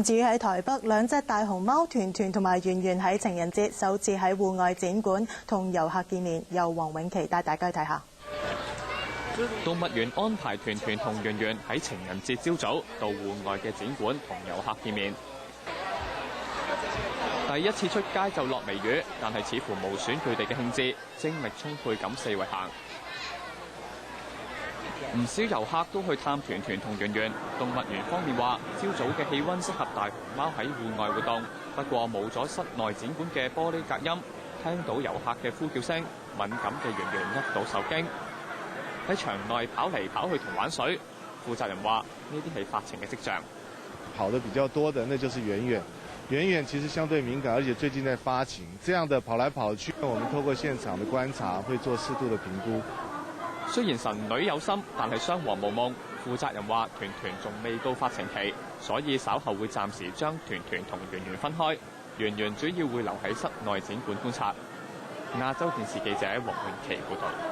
至於喺台北，兩隻大熊貓團團同埋圓圓喺情人節首次喺戶外展館同遊客見面，由黃永琪帶大家去睇下。動物園安排團團同圓圓喺情人節朝早到戶外嘅展館同遊客見面。第一次出街就落微雨，但係似乎無損佢哋嘅興致，精力充沛咁四圍行。唔少遊客都去探團團同圓圓。動物園方面話，朝早嘅氣溫適合大熊貓喺戶外活動，不過冇咗室內展館嘅玻璃隔音，聽到遊客嘅呼叫聲，敏感嘅圓圓一度受驚。喺場內跑嚟跑去同玩水，負責人話呢啲係發情嘅跡象。跑得比較多的，那就是圓圓。圓圓其實相對敏感，而且最近在發情，這樣的跑來跑去，我們透過現場的觀察，會做適度的評估。雖然神女有心，但係雙王無夢。負責人話團團仲未到發情期，所以稍後會暫時將團團同圓圓分開。圓圓主要會留喺室內展館觀察。亞洲電視記者黃永琪報道。